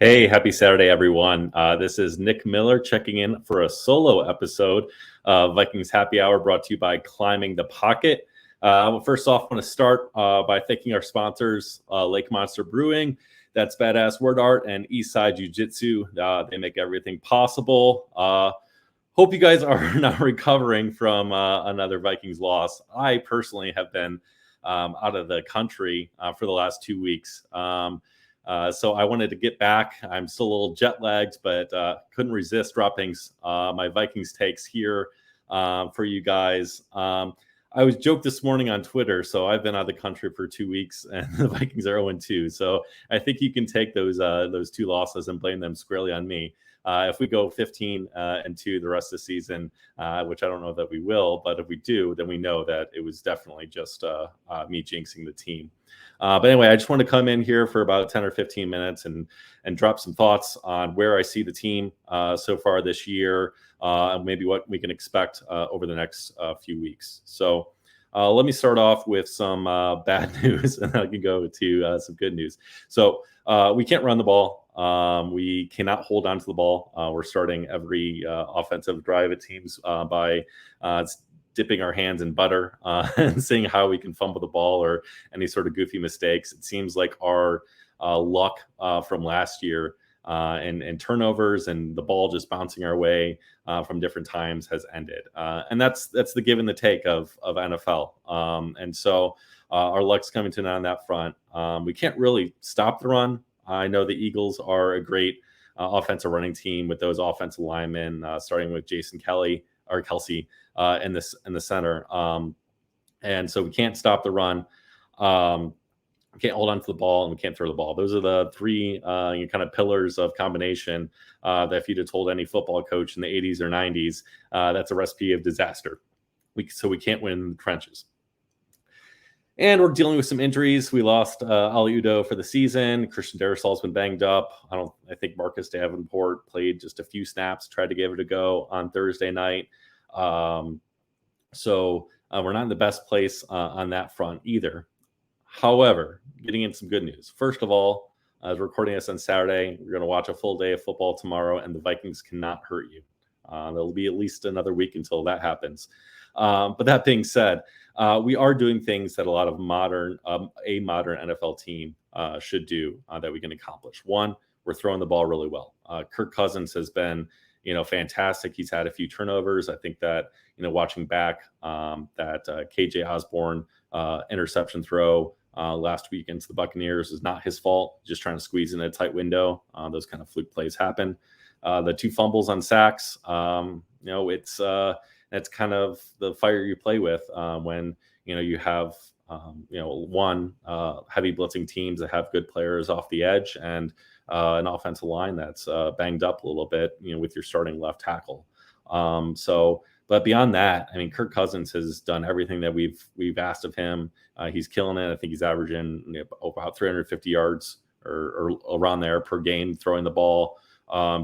Hey, happy Saturday, everyone. This is Nick Miller checking in for a solo episode of Vikings Happy Hour brought to you by Climbing the Pocket. First off, I want to start by thanking our sponsors, Lake Monster Brewing, That's Badass Word Art, and Eastside Jiu-Jitsu. They make everything possible. Hope you guys are now recovering from another Vikings loss. I personally have been out of the country for the last 2 weeks. So I wanted to get back. I'm still a little jet lagged, but couldn't resist dropping my Vikings takes here for you guys. I was joked this morning on Twitter, so I've been out of the country for 2 weeks, and the Vikings are 0-2. So I think you can take those 2 losses and blame them squarely on me. If we go 15-2 the rest of the season, which I don't know that we will, but if we do, then we know that it was definitely just me jinxing the team. But anyway, I just want to come in here for about 10 or 15 minutes and drop some thoughts on where I see the team so far this year, and maybe what we can expect over the next few weeks. So let me start off with some bad news, and I can go to some good news. So we can't run the ball. We cannot hold on to the ball. We're starting every offensive drive, it seems, by dipping our hands in butter and seeing how we can fumble the ball or any sort of goofy mistakes. It seems like our luck from last year and turnovers and the ball just bouncing our way from different times has ended. And that's the give and the take of NFL. And so our luck's coming to an end on that front. We can't really stop the run. I know the Eagles are a great offensive running team with those offensive linemen, starting with Jason Kelsey in the center. And so we can't stop the run. We can't hold on to the ball, and we can't throw the ball. Those are the 3 kind of pillars of combination that if you'd have told any football coach in the 80s or 90s, that's a recipe of disaster. So we can't win in the trenches. And we're dealing with some injuries. We lost Ali Udo for the season. Christian Darrisaw's been banged up. I think Marcus Davenport played just a few snaps, tried to give it a go on Thursday night. So we're not in the best place on that front either. However, getting in some good news. First of all, as we're recording this on Saturday, we're going to watch a full day of football tomorrow, and the Vikings cannot hurt you. There'll be at least another week until that happens. But that being said, we are doing things that a lot of modern NFL team should do that we can accomplish. One, we're throwing the ball really well. Kirk Cousins has been, fantastic. He's had a few turnovers. I think that, watching back that KJ Osborne interception throw last week against the Buccaneers is not his fault. Just trying to squeeze in a tight window. Those kind of fluke plays happen. The 2 fumbles on sacks, that's kind of the fire you play with when you have one heavy blitzing teams that have good players off the edge and an offensive line that's banged up a little bit, with your starting left tackle. But beyond that, I mean, Kirk Cousins has done everything that we've asked of him. He's killing it. I think he's averaging about 350 yards or around there per game throwing the ball.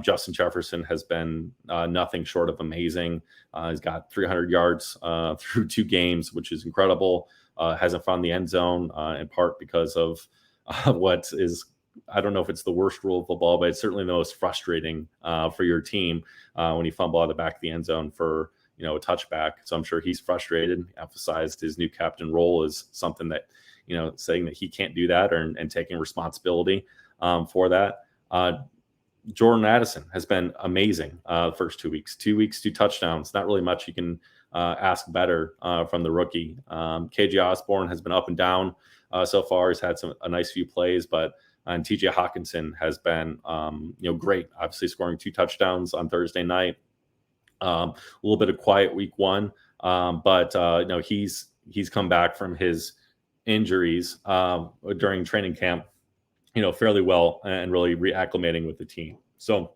Justin Jefferson has been nothing short of amazing. He's got 300 yards through 2 games, which is incredible. Hasn't found the end zone in part because of what is, I don't know if it's the worst rule of football, but it's certainly the most frustrating for your team when you fumble out the back of the end zone for a touchback. So I'm sure he's frustrated. Emphasized his new captain role as something that saying that he can't do that and taking responsibility for that. Jordan Addison has been amazing the first 2 weeks. 2 weeks, 2 touchdowns. Not really much you can ask better from the rookie. KJ Osborne has been up and down so far. He's had a nice few plays, and TJ Hawkinson has been great. Obviously scoring 2 touchdowns on Thursday night. A little bit of quiet week 1, but he's come back from his injuries during training camp fairly well and really reacclimating with the team. So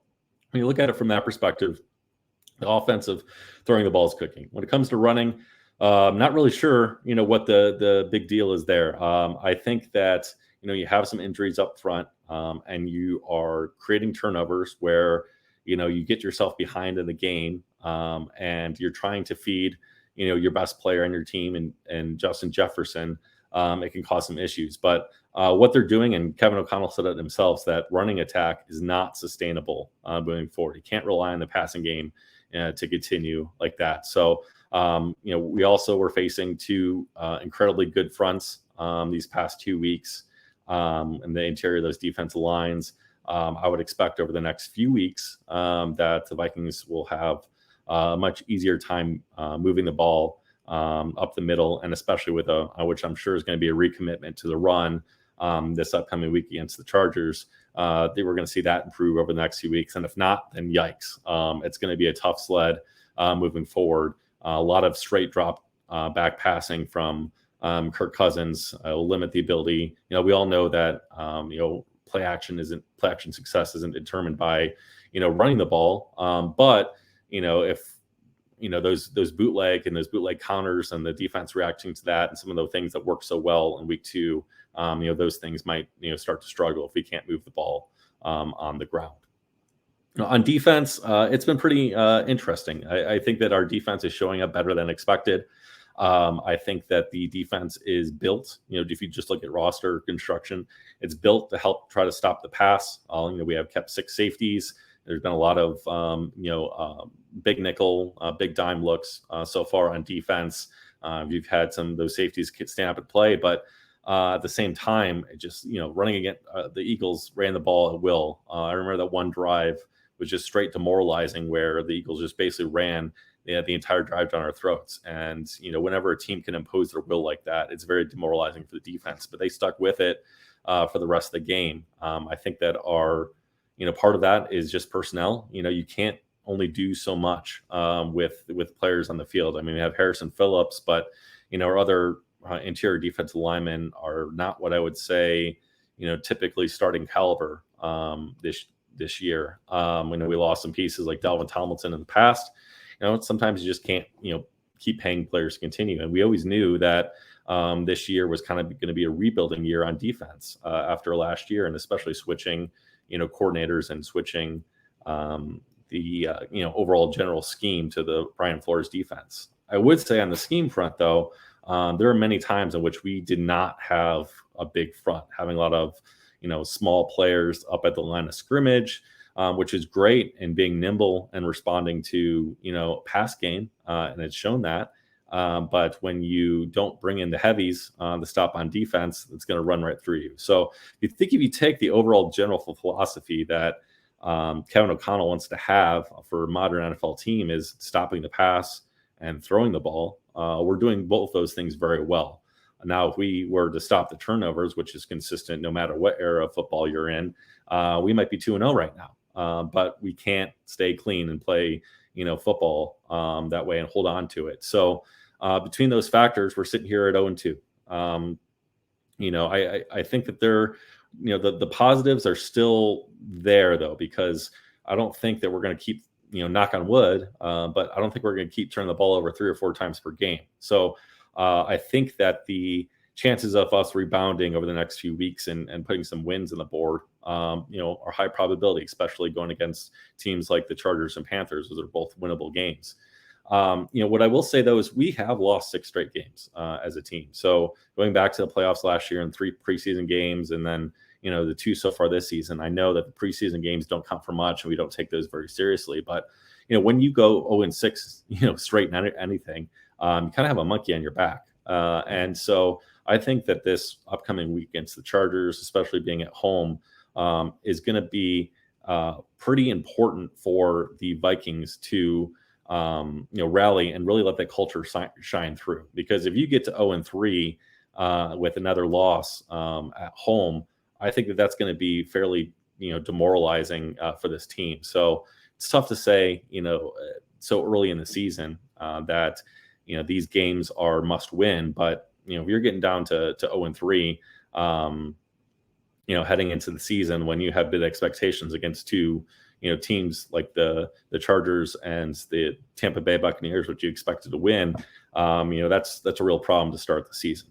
when you look at it from that perspective, the offensive throwing the ball is cooking. When it comes to running, I'm not really sure, what the big deal is there. I think that, you have some injuries up front and you are creating turnovers where, you get yourself behind in the game and you're trying to feed, your best player on your team and Justin Jefferson it can cause some issues. But what they're doing, and Kevin O'Connell said it himself, that running attack is not sustainable moving forward. You can't rely on the passing game to continue like that. So, we also were facing two incredibly good fronts these past 2 weeks in the interior of those defensive lines. I would expect over the next few weeks that the Vikings will have a much easier time moving the ball up the middle, and especially with which I'm sure is going to be a recommitment to the run this upcoming week against the Chargers. They were going to see that improve over the next few weeks, and if not, then yikes. It's going to be a tough sled moving forward. A lot of straight drop back passing from Kirk Cousins will limit the ability. We all know that play action success isn't determined by running the ball, but if those bootleg and those bootleg counters and the defense reacting to that and some of the things that work so well in week 2, those things might start to struggle if we can't move the ball on the ground. On defense, it's been pretty interesting. I think that our defense is showing up better than expected. I think that the defense is built, if you just look at roster construction, it's built to help try to stop the pass. We have kept 6 safeties. There's been a lot of, big nickel, big dime looks so far on defense. You've had some of those safeties stand up and play, but at the same time, just, running against the Eagles ran the ball at will. I remember that one drive was just straight demoralizing where the Eagles just basically ran the entire drive down our throats. And, whenever a team can impose their will like that, it's very demoralizing for the defense, but they stuck with it for the rest of the game. I think that part of that is just personnel. You can't only do so much with players on the field. I mean, we have Harrison Phillips, but, our other interior defensive linemen are not what I would say, typically starting caliber this year. We lost some pieces like Dalvin Tomlinson in the past. Sometimes you just can't, keep paying players to continue. And we always knew that this year was kind of going to be a rebuilding year on defense after last year, and especially switching, coordinators and switching the overall general scheme to the Brian Flores defense. I would say on the scheme front, though, there are many times in which we did not have a big front, having a lot of small players up at the line of scrimmage, which is great in being nimble and responding to, pass game. And it's shown that. But when you don't bring in the heavies to stop on defense, it's going to run right through you. So if you take the overall general philosophy that Kevin O'Connell wants to have for a modern NFL team is stopping the pass and throwing the ball, we're doing both those things very well. Now, if we were to stop the turnovers, which is consistent no matter what era of football you're in, we might be 2-0 right now. But we can't stay clean and play, football that way and hold on to it. So between those factors, we're sitting here at 0-2. I think that they're, the positives are still there, though, because I don't think that we're going to keep, knock on wood, but I don't think we're going to keep turning the ball over 3 or 4 times per game. So I think that the chances of us rebounding over the next few weeks and putting some wins on the board, are high probability, especially going against teams like the Chargers and Panthers, those are both winnable games. What I will say, though, is we have lost 6 straight games as a team. So going back to the playoffs last year and 3 preseason games, and then, the 2 so far this season, I know that the preseason games don't count for much and we don't take those very seriously. But, when you go 0-6, straight in anything, you kind of have a monkey on your back. And so I think that this upcoming week against the Chargers, especially being at home, is going to be pretty important for the Vikings to rally and really let that culture shine through. Because if you get to 0-3 with another loss at home, I think that that's going to be fairly demoralizing for this team. So it's tough to say so early in the season that these games are must win. But if you're getting down to 0-3, heading into the season when you have big expectations against 2 teams like the Chargers and the Tampa Bay Buccaneers, which you expected to win, that's a real problem to start the season.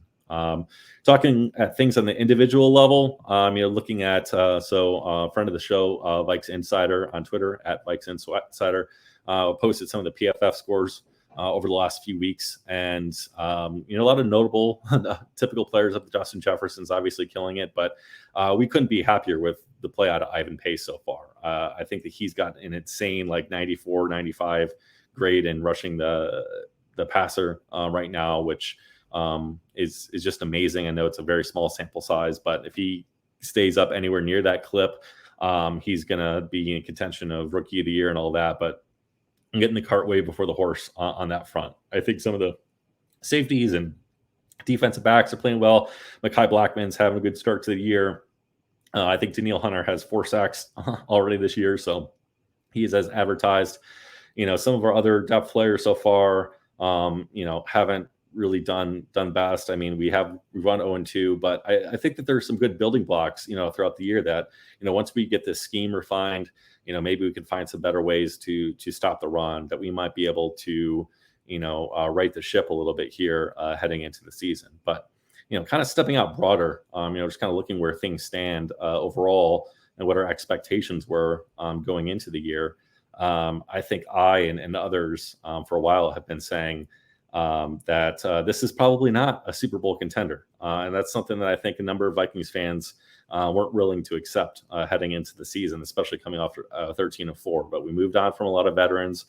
Talking at things on the individual level, looking at friend of the show, Vikes Insider on Twitter at Vikes Insider, posted some of the PFF scores over the last few weeks. And, a lot of notable typical players up. Justin Jefferson's obviously killing it, but we couldn't be happier with the play out of Ivan Pace so far. I think that he's got an insane 94, 95 grade in rushing the passer right now, which is just amazing. I know it's a very small sample size, but if he stays up anywhere near that clip, he's going to be in contention of rookie of the year and all that. But I'm getting the cart way before the horse on that front. I think some of the safeties and defensive backs are playing well. Mekhi Blackman's having a good start to the year. I think Danielle Hunter has 4 sacks already this year, so he is as advertised. Some of our other depth players so far, haven't really done best. I mean, we've run 0-2, but I think that there's some good building blocks, throughout the year that, once we get this scheme refined, maybe we can find some better ways to stop the run, that we might be able to, right the ship a little bit here heading into the season. But, kind of stepping out broader, just kind of looking where things stand overall and what our expectations were going into the year. I think I and others for a while have been saying that this is probably not a Super Bowl contender. And that's something that I think a number of Vikings fans weren't willing to accept heading into the season, especially coming off 13-4. But we moved on from a lot of veterans.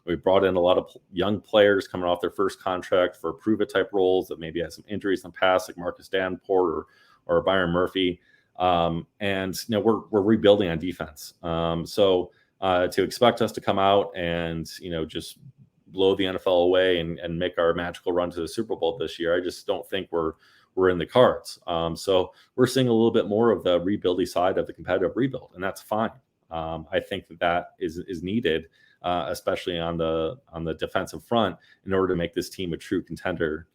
We brought in a lot of young players coming off their first contract for prove-it type roles that maybe had some injuries in the past, like Marcus Davenport or Byron Murphy. And we're rebuilding on defense. So to expect us to come out and just blow the NFL away and make our magical run to the Super Bowl this year, I just don't think we're in the cards. So we're seeing a little bit more of the rebuilding side of the competitive rebuild, and that's fine. I think that is needed, especially on the defensive front, in order to make this team a true contender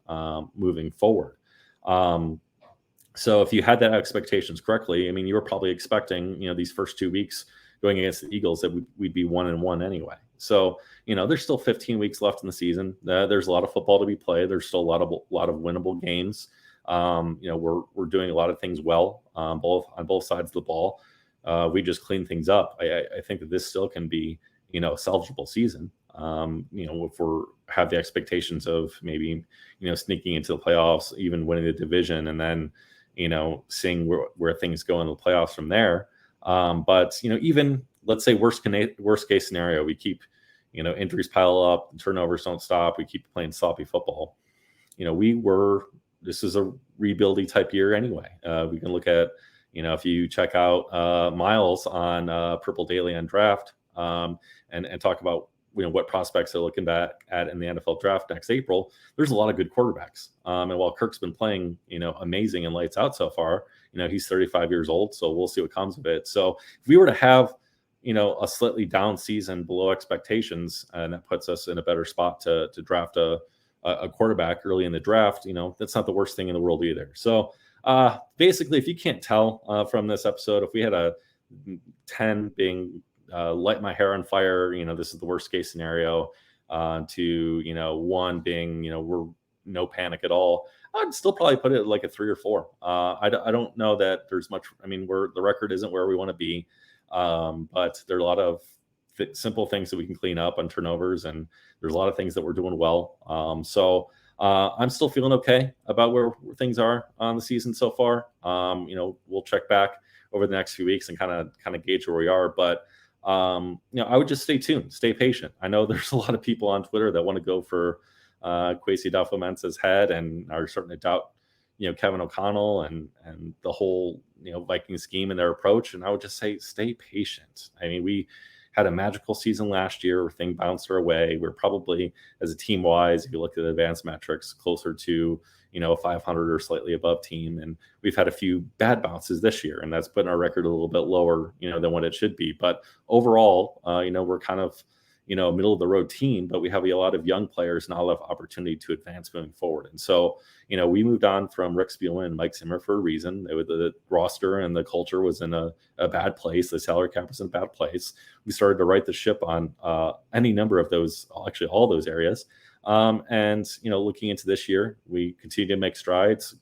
moving forward. So if you had that expectations correctly, I mean, you were probably expecting, these first 2 weeks going against the Eagles that we'd be 1-1 anyway. So, there's still 15 weeks left in the season. There's a lot of football to be played. There's still a lot of winnable games. We're doing a lot of things well, on both sides of the ball. We just clean things up. I think that this still can be, a salvageable season. If we have the expectations of maybe, sneaking into the playoffs, even winning the division, and then, seeing where things go in the playoffs from there. But even let's say worst case scenario, we keep, injuries pile up, turnovers don't stop, we keep playing sloppy football. This is a rebuilding type year anyway. We can look at, if you check out Miles on Purple Daily on Draft, and talk about what prospects they're looking back at in the NFL draft next April. There's a lot of good quarterbacks. And while Kirk's been playing, amazing and lights out so far, he's 35 years old, so we'll see what comes of it. So if we were to have, a slightly down season below expectations, and that puts us in a better spot to draft a quarterback early in the draft, that's not the worst thing in the world either. So basically, if you can't tell from this episode, if we had a 10 being light my hair on fire, this is the worst case scenario, to 1 being we're no panic at all, I'd still probably put it like a 3 or 4. I don't know that there's much. I mean, the record isn't where we want to be, but there are a lot of simple things that we can clean up on turnovers, and there's a lot of things that we're doing well. So I'm still feeling okay about where things are on the season so far. We'll check back over the next few weeks and kind of gauge where we are, but I would just stay tuned, stay patient. I know there's a lot of people on Twitter that want to go for Kwesi Adofo-Mensah's head and are starting to doubt, Kevin O'Connell and the whole, Viking scheme and their approach. And I would just say, stay patient. I mean, we had a magical season last year where things bounced our way. We're probably, as a team wise, if you look at the advanced metrics, closer to, a 500 or slightly above team. And we've had a few bad bounces this year, and that's putting our record a little bit lower, than what it should be. But overall, we're kind of, middle of the road team, but we have a lot of young players and a lot of opportunity to advance moving forward. And so, we moved on from Rick Spielman and Mike Zimmer for a reason. The roster and the culture was in a bad place. The salary cap was in a bad place. We started to right the ship on any number of those, actually all those areas. And, looking into this year, we continue to make strides.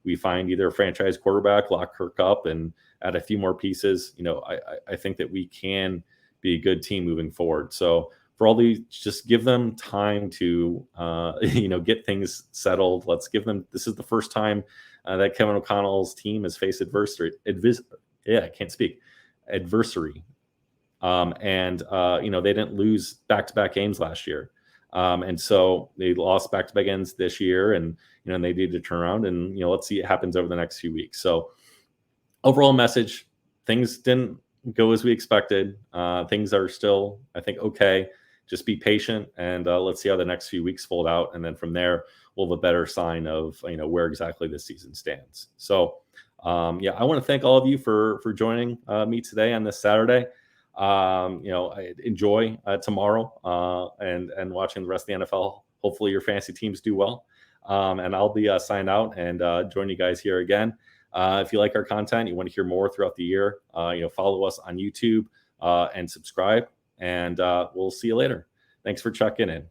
We find either a franchise quarterback, lock Kirk up, and add a few more pieces. I think that we can be a good team moving forward. So for all these, just give them time to get things settled. Let's give them. This is the first time that Kevin O'Connell's team has faced adversity. I can't speak. Adversary. They didn't lose back-to-back games last year. And so they lost back-to-back games this year, and they need to turn around, and let's see what happens over the next few weeks. So overall message, things didn't go as we expected. Things are still, I think, okay. Just be patient, and let's see how the next few weeks fold out, and then from there we'll have a better sign of where exactly this season stands. So I want to thank all of you for joining me today on this Saturday. I enjoy tomorrow and watching the rest of the NFL. Hopefully your fantasy teams do well, and I'll be signed out and join you guys here again. If you like our content, you want to hear more throughout the year, follow us on YouTube and subscribe, and we'll see you later. Thanks for checking in.